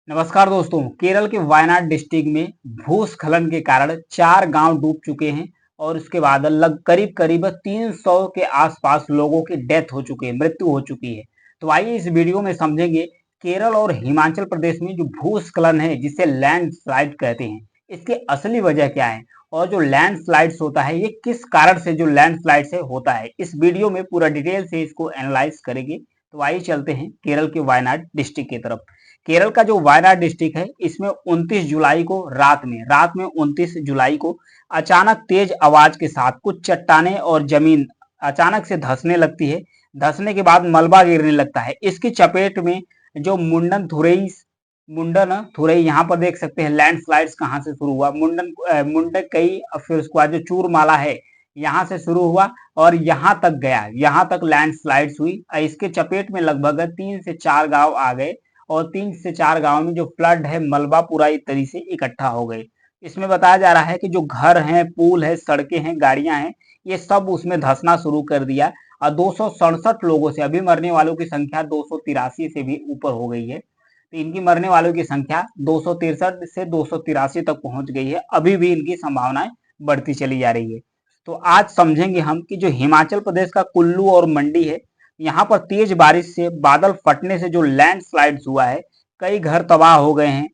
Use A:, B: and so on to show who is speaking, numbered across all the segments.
A: नमस्कार दोस्तों। केरल के वायनाड डिस्ट्रिक्ट में भूस्खलन के कारण 4 गांव डूब चुके हैं और उसके बाद करीब करीब 300 के आसपास लोगों की डेथ हो चुकी है, मृत्यु हो चुकी है। तो आइए इस वीडियो में समझेंगे केरल और हिमाचल प्रदेश में जो भूस्खलन है जिसे लैंडस्लाइड कहते हैं, इसकी असली वजह क्या है और जो लैंडस्लाइड्स होता है ये किस कारण से जो लैंडस्लाइड से होता है, इस वीडियो में पूरा डिटेल से इसको एनालाइज करेंगे। तो आइए चलते हैं केरल के वायनाड डिस्ट्रिक्ट की तरफ। केरल का जो वायनाड डिस्ट्रिक्ट है इसमें 29 जुलाई को रात में 29 जुलाई को अचानक तेज आवाज के साथ कुछ चट्टाने और जमीन अचानक से धंसने लगती है। धंसने के बाद मलबा गिरने लगता है। इसकी चपेट में जो मुंडन थुरई यहाँ पर देख सकते हैं लैंडस्लाइड्स कहाँ से शुरू हुआ, मुंडकई, फिर उसके बाद जो चूरमाला है यहाँ से शुरू हुआ और यहाँ तक गया, यहाँ तक लैंडस्लाइड्स हुई। इसके चपेट में लगभग 3 से 4 गांव आ गए और 3 से 4 गांव में जो फ्लड है, मलबा पूरा एक तरीके से इकट्ठा हो गए। इसमें बताया जा रहा है कि जो घर हैं, पुल है, सड़कें हैं, गाड़ियां हैं, ये सब उसमें धंसना शुरू कर दिया और 267 लोगों से, अभी मरने वालों की संख्या 283 से भी ऊपर हो गई है। तो इनकी मरने वालों की संख्या 263 से 283 तक पहुंच गई है। अभी भी इनकी संभावनाएं बढ़ती चली जा रही है। तो आज समझेंगे हम कि जो हिमाचल प्रदेश का कुल्लू और मंडी है, यहाँ पर तेज बारिश से, बादल फटने से जो लैंडस्लाइड्स हुआ है, कई घर तबाह हो गए हैं।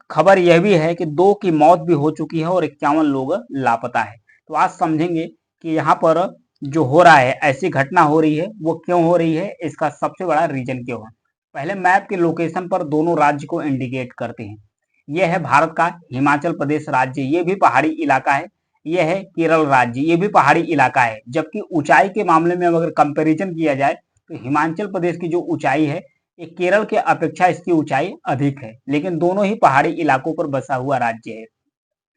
A: खबर यह भी है कि 2 की मौत भी हो चुकी है और 51 लोग लापता है। तो आज समझेंगे कि यहाँ पर जो हो रहा है, ऐसी घटना हो रही है, वो क्यों हो रही है, इसका सबसे बड़ा रीजन क्यों है। पहले मैप के लोकेशन पर दोनों राज्य को इंडिकेट करते हैं। यह है भारत का हिमाचल प्रदेश राज्य, ये भी पहाड़ी इलाका है। यह है केरल राज्य, ये भी पहाड़ी इलाका है। जबकि ऊंचाई के मामले में अगर कंपैरिजन किया जाए तो हिमाचल प्रदेश की जो ऊंचाई है, ये केरल के अपेक्षा इसकी ऊंचाई अधिक है, लेकिन दोनों ही पहाड़ी इलाकों पर बसा हुआ राज्य है।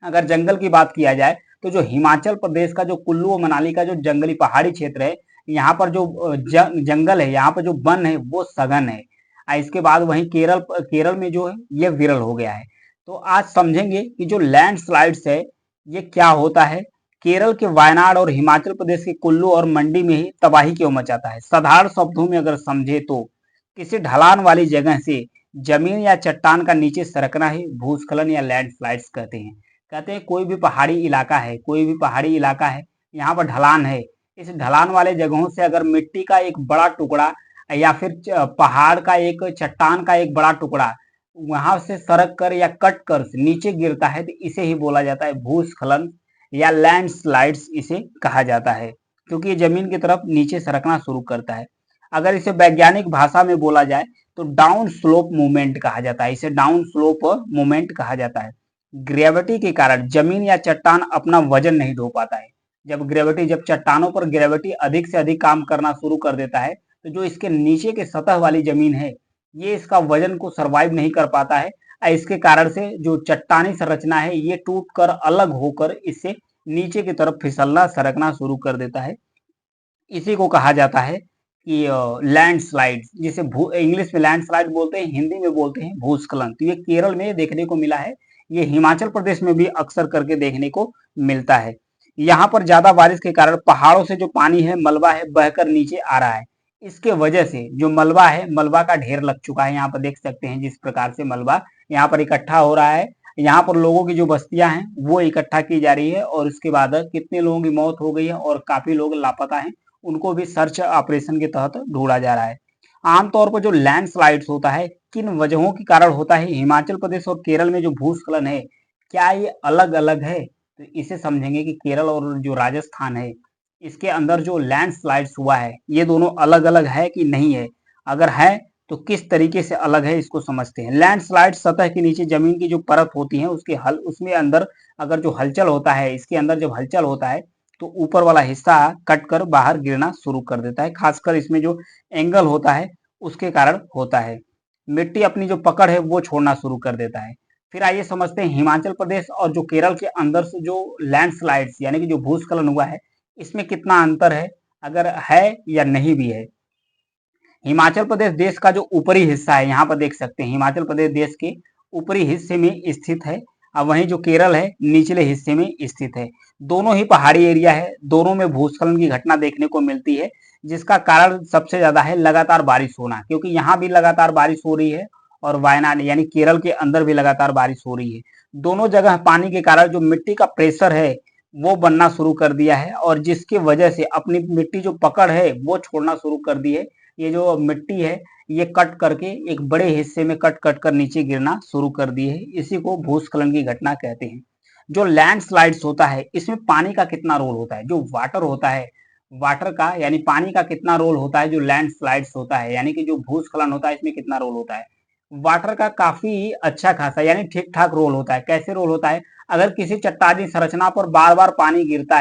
A: अगर जंगल की बात किया जाए तो जो हिमाचल प्रदेश का जो कुल्लू और मनाली का जो जंगली पहाड़ी क्षेत्र है, यहाँ पर जो जंगल है, यहाँ पर जो वन है वो सघन है। इसके बाद वहीं केरल में जो है ये विरल हो गया है। तो आज समझेंगे कि जो लैंडस्लाइड्स है ये क्या होता है, केरल के वायनाड और हिमाचल प्रदेश के कुल्लू और मंडी में ही तबाही क्यों मचाता है। साधारण शब्दों में अगर समझे तो किसी ढलान वाली जगह से जमीन या चट्टान का नीचे सरकना ही भूस्खलन या लैंडस्लाइड्स कहते हैं। कहते हैं कोई भी पहाड़ी इलाका है, यहाँ पर ढलान है, इस ढलान वाले जगहों से अगर मिट्टी का एक बड़ा टुकड़ा या फिर पहाड़ का एक, चट्टान का एक बड़ा टुकड़ा वहां से सरक कर या कट कर नीचे गिरता है, तो इसे ही बोला जाता है भूस्खलन या लैंडस्लाइड्स इसे कहा जाता है, क्योंकि ये जमीन की तरफ नीचे सरकना शुरू करता है। अगर इसे वैज्ञानिक भाषा में बोला जाए तो डाउन स्लोप मूवमेंट कहा जाता है, इसे डाउन स्लोप मूवमेंट कहा जाता है। ग्रेविटी के कारण जमीन या चट्टान अपना वजन नहीं ढो पाता है। जब चट्टानों पर ग्रेविटी अधिक से अधिक काम करना शुरू कर देता है, तो जो इसके नीचे के सतह वाली जमीन है, ये इसका वजन को सरवाइव नहीं कर पाता है। इसके कारण से जो चट्टानी संरचना है ये टूट कर अलग होकर इससे नीचे की तरफ फिसलना, सरकना शुरू कर देता है। इसी को कहा जाता है कि लैंडस्लाइड, जिसे इंग्लिश में लैंडस्लाइड बोलते हैं, हिंदी में बोलते हैं भूस्खलन। तो ये केरल में देखने को मिला है, ये हिमाचल प्रदेश में भी अक्सर करके देखने को मिलता है। यहाँ पर ज्यादा बारिश के कारण पहाड़ों से जो पानी है, मलबा है, बहकर नीचे आ रहा है। इसके वजह से जो मलबा है, मलबा का ढेर लग चुका है। यहाँ पर देख सकते हैं जिस प्रकार से मलबा यहाँ पर इकट्ठा हो रहा है। यहाँ पर लोगों की जो बस्तियां हैं वो इकट्ठा की जा रही है और उसके बाद कितने लोगों की मौत हो गई है और काफी लोग लापता हैं, उनको भी सर्च ऑपरेशन के तहत ढूंढा जा रहा है। आमतौर पर जो लैंडस्लाइड्स होता है, किन वजहों के कारण होता है, हिमाचल प्रदेश और केरल में जो भूस्खलन है क्या ये अलग अलग है, तो इसे समझेंगे कि केरल और जो राजस्थान है इसके अंदर जो लैंडस्लाइड्स हुआ है ये दोनों अलग अलग है कि नहीं है। अगर है तो किस तरीके से अलग है, इसको समझते हैं। लैंडस्लाइड सतह के नीचे जमीन की जो परत होती है उसमें अंदर अगर जो हलचल होता है, इसके अंदर जब हलचल होता है तो ऊपर वाला हिस्सा कट कर बाहर गिरना शुरू कर देता है। खासकर इसमें जो एंगल होता है उसके कारण होता है। मिट्टी अपनी जो पकड़ है वो छोड़ना शुरू कर देता है। फिर आइए समझते हैं हिमाचल प्रदेश और जो केरल के अंदर से जो लैंडस्लाइड्स यानी कि जो भूस्खलन हुआ है इसमें कितना अंतर है, अगर है या नहीं भी है। हिमाचल प्रदेश देश का जो ऊपरी हिस्सा है, यहाँ पर देख सकते हैं हिमाचल प्रदेश देश के ऊपरी हिस्से में स्थित है और वहीं जो केरल है निचले हिस्से में स्थित है। दोनों ही पहाड़ी एरिया है, दोनों में भूस्खलन की घटना देखने को मिलती है, जिसका कारण सबसे ज्यादा है लगातार बारिश होना, क्योंकि यहाँ भी लगातार बारिश हो रही है और वायनाड यानी केरल के अंदर भी लगातार बारिश हो रही है। दोनों जगह पानी के कारण जो मिट्टी का प्रेशर है वो बनना शुरू कर दिया है और जिसकी वजह से अपनी मिट्टी जो पकड़ है वो छोड़ना शुरू कर दी है। ये जो मिट्टी है ये कट करके एक बड़े हिस्से में कट कट कर नीचे गिरना शुरू कर दी है। इसी को भूस्खलन की घटना कहते हैं। जो लैंडस्लाइड्स होता है इसमें पानी का कितना रोल होता है, जो वाटर होता है वाटर का यानी पानी का कितना रोल होता है, जो लैंडस्लाइड्स होता है यानी कि जो भूस्खलन होता है इसमें कितना रोल होता है। वाटर का काफी अच्छा खासा यानी ठीक ठाक रोल होता है। कैसे रोल होता है, अगर किसी चट्टानी संरचना पर बार बार पानी गिरता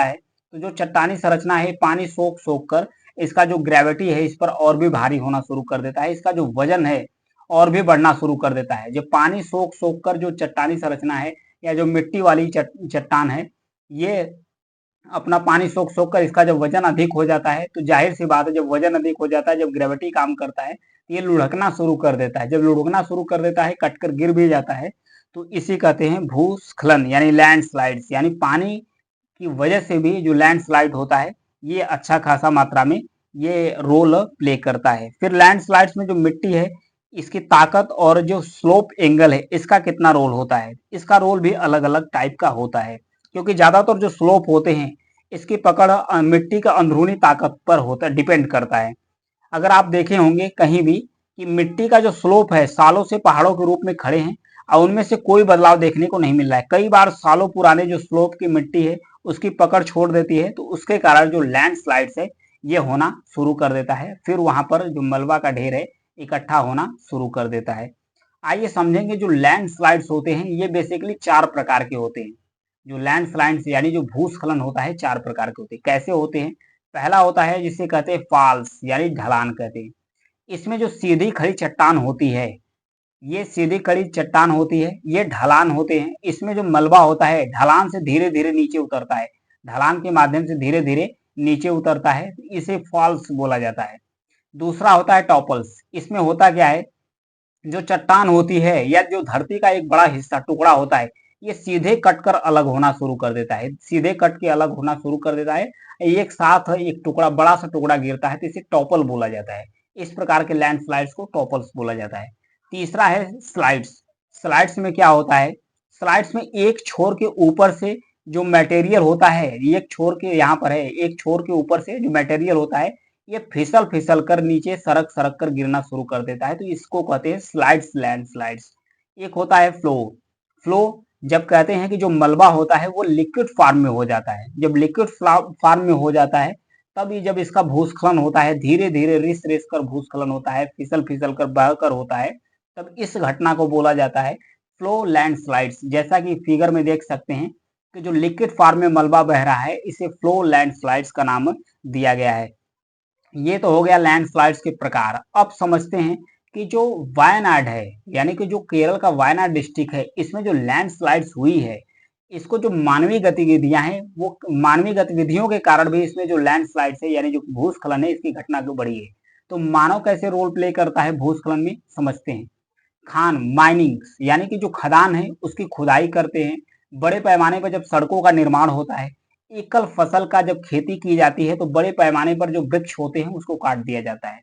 A: है तो जो चट्टानी संरचना है पानी सोख सोख कर इसका जो ग्रेविटी है इस पर और भी भारी होना शुरू कर देता है, इसका जो वजन है और भी बढ़ना शुरू कर देता है। जब पानी सोख सोख कर जो चट्टानी संरचना है या जो मिट्टी वाली चट्टान है ये अपना पानी सोख सोख कर इसका जब वजन अधिक हो जाता है तो जाहिर सी बात है जब वजन अधिक हो जाता है, जब ग्रेविटी काम करता है तो ये लुढ़कना शुरू कर देता है। जब लुढ़कना शुरू कर देता है कटकर गिर भी जाता है तो इसी कहते हैं भूस्खलन यानी लैंडस्लाइड्स। यानी पानी की वजह से भी जो लैंडस्लाइड होता है ये अच्छा खासा मात्रा में ये रोल प्ले करता है। फिर लैंडस्लाइड्स में जो मिट्टी है इसकी ताकत और जो स्लोप एंगल है इसका कितना रोल होता है, इसका रोल भी अलग अलग टाइप का होता है। क्योंकि ज्यादातर जो स्लोप होते हैं इसकी पकड़ मिट्टी का अंदरूनी ताकत पर होता है, डिपेंड करता है। अगर आप देखे होंगे कहीं भी कि मिट्टी का जो स्लोप है सालों से पहाड़ों के रूप में खड़े हैं और उनमें से कोई बदलाव देखने को नहीं मिल रहा है। कई बार सालों पुराने जो स्लोप की मिट्टी है उसकी पकड़ छोड़ देती है तो उसके कारण जो लैंडस्लाइड्स है ये होना शुरू कर देता है। फिर वहां पर जो मलबा का ढेर है इकट्ठा होना शुरू कर देता है। आइए समझेंगे जो लैंडस्लाइड्स होते हैं ये बेसिकली 4 प्रकार के होते हैं। जो लैंडस्लाइड्स यानी जो भूस्खलन होता है 4 प्रकार के होते हैं। कैसे होते हैं, पहला होता है जिसे कहते हैं फॉल्स यानी ढलान कहते हैं। इसमें जो सीधी खड़ी चट्टान होती है ये सीधी खड़ी चट्टान होती है, ये ढलान होते हैं। इसमें जो मलबा होता है ढलान से धीरे धीरे नीचे उतरता है, ढलान के माध्यम से धीरे धीरे नीचे उतरता है, इसे फॉल्स बोला जाता है। दूसरा होता है टॉपल्स। इसमें होता क्या है, जो चट्टान होती है या जो धरती का एक बड़ा हिस्सा टुकड़ा होता है ये सीधे कटकर अलग होना शुरू कर देता है, सीधे कट के अलग होना शुरू कर देता है। एक साथ एक टुकड़ा बड़ा सा टुकड़ा गिरता है तो इसे टॉपल बोला जाता है। इस प्रकार के लैंडस्लाइड्स को टॉपल्स बोला जाता है। तीसरा है स्लाइड्स। स्लाइड्स में क्या होता है, स्लाइड्स में एक छोर के ऊपर से जो मटेरियल होता है, एक छोर के यहाँ पर है, एक छोर के ऊपर से जो मटेरियल होता है ये फिसल फिसल कर नीचे सरक सरक कर गिरना शुरू कर देता है तो इसको कहते हैं स्लाइड्स, लैंडस्लाइड्स। एक होता है फ्लो। फ्लो जब कहते हैं कि जो मलबा होता है वो लिक्विड फॉर्म में हो जाता है, जब लिक्विड फॉर्म में हो जाता है तब ये जब इसका भूस्खलन होता है, धीरे धीरे रिस रिस कर भूस्खलन होता है, फिसल फिसल कर बहकर होता है, तब इस घटना को बोला जाता है फ्लो लैंडस्लाइड्स। जैसा कि फिगर में देख सकते हैं कि जो लिक्विड फॉर्म में मलबा बह रहा है इसे फ्लो लैंडस्लाइड्स का नाम दिया गया है। ये तो हो गया लैंडस्लाइड्स के प्रकार। अब समझते हैं कि जो वायनाड है यानी कि जो केरल का वायनाड डिस्ट्रिक्ट है इसमें जो लैंडस्लाइड्स हुई है इसको जो मानवीय गतिविधियां हैं वो मानवीय गतिविधियों के कारण भी इसमें जो लैंडस्लाइड्स है यानी जो भूस्खलन है इसकी घटना जो बढ़ी है। तो मानव कैसे रोल प्ले करता है भूस्खलन में समझते हैं। खान माइनिंग यानी कि जो खदान है उसकी खुदाई करते हैं। बड़े पैमाने पर जब सड़कों का निर्माण होता है, एकल फसल का जब खेती की जाती है तो बड़े पैमाने पर जो वृक्ष होते हैं उसको काट दिया जाता है।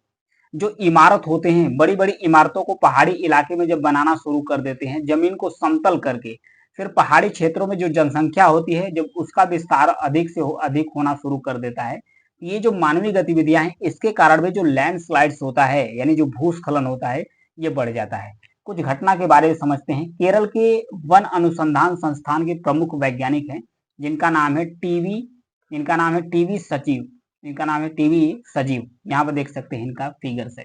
A: जो इमारत होते हैं, बड़ी बड़ी इमारतों को पहाड़ी इलाके में जब बनाना शुरू कर देते हैं जमीन को समतल करके, फिर पहाड़ी क्षेत्रों में जो जनसंख्या होती है जब उसका विस्तार अधिक से अधिक होना शुरू कर देता है, ये जो मानवीय गतिविधियां हैं इसके कारण भी जो लैंडस्लाइड्स होता है यानी जो भूस्खलन होता है ये बढ़ जाता है। कुछ घटना के बारे में समझते हैं। केरल के वन अनुसंधान संस्थान के प्रमुख वैज्ञानिक हैं जिनका नाम है टीवी सचिव, इनका नाम है टीवी सजीव। यहाँ पर देख सकते हैं इनका फिगर से।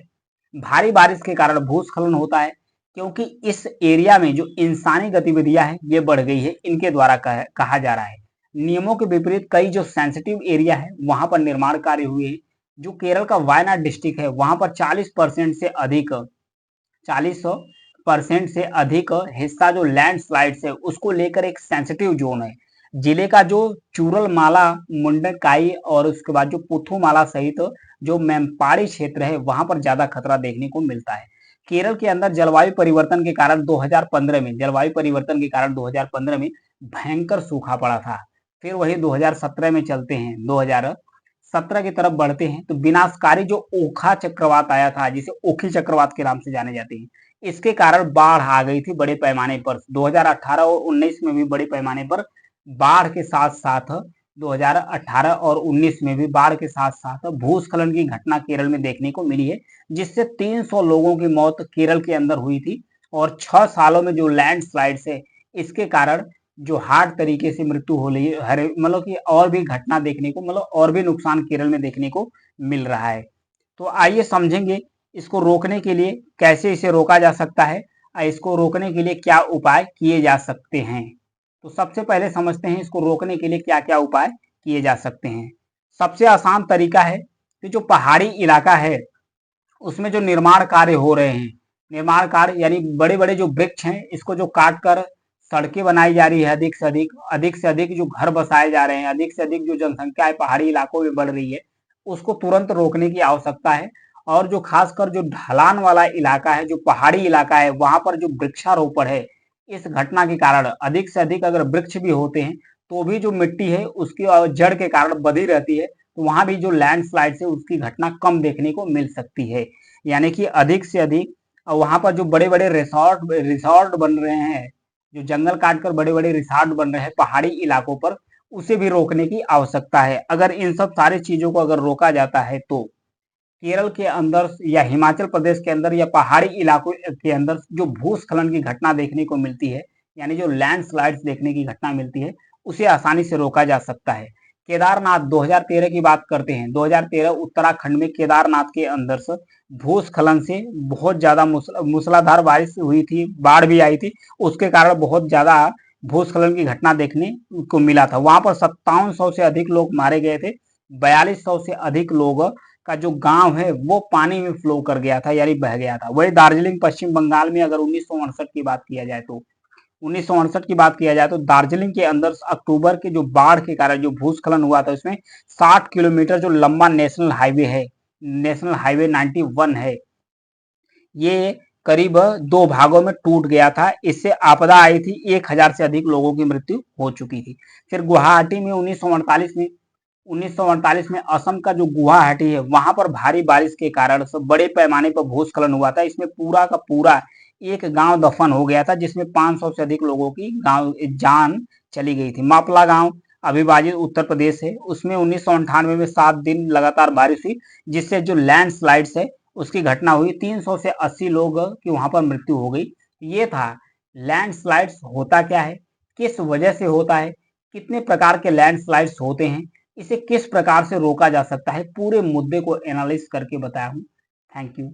A: भारी बारिश के कारण भूस्खलन होता है क्योंकि इस एरिया में जो इंसानी गतिविधियां हैं ये बढ़ गई है, इनके द्वारा कहा जा रहा है। नियमों के विपरीत कई जो सेंसिटिव एरिया है वहां पर निर्माण कार्य हुए हैं। जो केरल का वायनाड डिस्ट्रिक्ट है वहां पर 40% से अधिक हिस्सा जो लैंडस्लाइड्स है उसको लेकर एक सेंसिटिव जोन है। जिले का जो चूरलमाला, मुंडकाई और उसके बाद जो पुथुमाला सहित जो मेमपाड़ी क्षेत्र है वहां पर ज्यादा खतरा देखने को मिलता है। केरल के अंदर जलवायु परिवर्तन के कारण 2015 में भयंकर सूखा पड़ा था। फिर वही 2017 में चलते हैं, 17 की तरफ बढ़ते हैं तो विनाशकारी जो ओखा चक्रवात आया था, जिसे ओखी चक्रवात के नाम से जाने जाते हैं, इसके कारण बाढ़ आ गई थी बड़े पैमाने पर। 2018 और 19 में भी बड़े पैमाने पर बाढ़ के साथ साथ 2018 और 19 में भी बाढ़ के साथ साथ भूस्खलन की घटना केरल में देखने को मिली है, जिससे 300 लोगों की मौत केरल के अंदर हुई थी। और 6 सालों में जो लैंडस्लाइड है, इसके कारण जो हार्ड तरीके से मृत्यु हो रही है, हर मतलब कि और भी घटना देखने को, मतलब और भी नुकसान केरल में देखने को मिल रहा है। तो आइए समझेंगे इसको रोकने के लिए कैसे इसे रोका जा सकता है, इसको रोकने के लिए क्या उपाय किए जा सकते हैं। तो सबसे पहले समझते हैं इसको रोकने के लिए क्या क्या उपाय किए जा सकते हैं। सबसे आसान तरीका है कि जो पहाड़ी इलाका है उसमें जो निर्माण कार्य हो रहे हैं, निर्माण कार्य यानी बड़े बड़े जो वृक्ष हैं, इसको जो काट कर सड़कें बनाई जा रही है, अधिक से अधिक जो घर बसाए जा रहे हैं, अधिक से अधिक जो जनसंख्या है पहाड़ी इलाकों में बढ़ रही है, उसको तुरंत रोकने की आवश्यकता है। और जो खासकर जो ढलान वाला इलाका है, जो पहाड़ी इलाका है, वहां पर जो वृक्षारोपण है, इस घटना के कारण अधिक से अधिक अगर वृक्ष भी होते हैं तो भी जो मिट्टी है उसकी जड़ के कारण बंधी रहती है, तो वहां भी जो लैंडस्लाइड है उसकी घटना कम देखने को मिल सकती है। यानी कि अधिक से अधिक वहां पर जो बड़े बड़े रिसोर्ट रिसोर्ट बन रहे हैं, जो जंगल काटकर बड़े बड़े रिसोर्ट बन रहे हैं पहाड़ी इलाकों पर, उसे भी रोकने की आवश्यकता है। अगर इन सब सारी चीजों को अगर रोका जाता है तो केरल के अंदर या हिमाचल प्रदेश के अंदर या पहाड़ी इलाकों के अंदर जो भूस्खलन की घटना देखने को मिलती है, यानी जो लैंडस्लाइड्स देखने की घटना मिलती है, उसे आसानी से रोका जा सकता है। केदारनाथ 2013 की बात करते हैं, 2013 उत्तराखंड में केदारनाथ के अंदर से भूस्खलन से बहुत ज्यादा मूसलाधार बारिश हुई थी, बाढ़ भी आई थी, उसके कारण बहुत ज्यादा भूस्खलन की घटना देखने को मिला था। वहां पर 5700 से अधिक लोग मारे गए थे, 4200 से अधिक लोग का जो गांव है वो पानी में फ्लो कर गया था, यानी बह गया था। वही दार्जिलिंग पश्चिम बंगाल में अगर 1968 की बात किया जाए तो 1968 की बात किया जाए तो दार्जिलिंग के अंदर अक्टूबर के जो बाढ़ के कारण जो भूस्खलन हुआ था उसमें 60 किलोमीटर जो लंबा नेशनल हाईवे है, नेशनल हाईवे 91 है, ये करीब 2 भागों में टूट गया था। इससे आपदा आई थी, 1000 से अधिक लोगों की मृत्यु हो चुकी थी। फिर गुवाहाटी में 1948 में असम का जो गुवाहाटी है वहां पर भारी बारिश के कारण से बड़े पैमाने पर भूस्खलन हुआ था। इसमें पूरा का पूरा एक गांव दफन हो गया था, जिसमें 500 से अधिक लोगों की गांव जान चली गई थी। मापला गांव अविभाजित उत्तर प्रदेश है, उसमें 1998 में 7 दिन लगातार बारिश हुई, जिससे जो लैंडस्लाइड्स है उसकी घटना हुई, 300 से 80 लोग की वहां पर मृत्यु हो गई। ये था लैंडस्लाइड्स होता क्या है, किस वजह से होता है, कितने प्रकार के लैंडस्लाइड्स होते हैं, इसे किस प्रकार से रोका जा सकता है, पूरे मुद्दे को एनालिसिस करके बताया हूं। Thank you.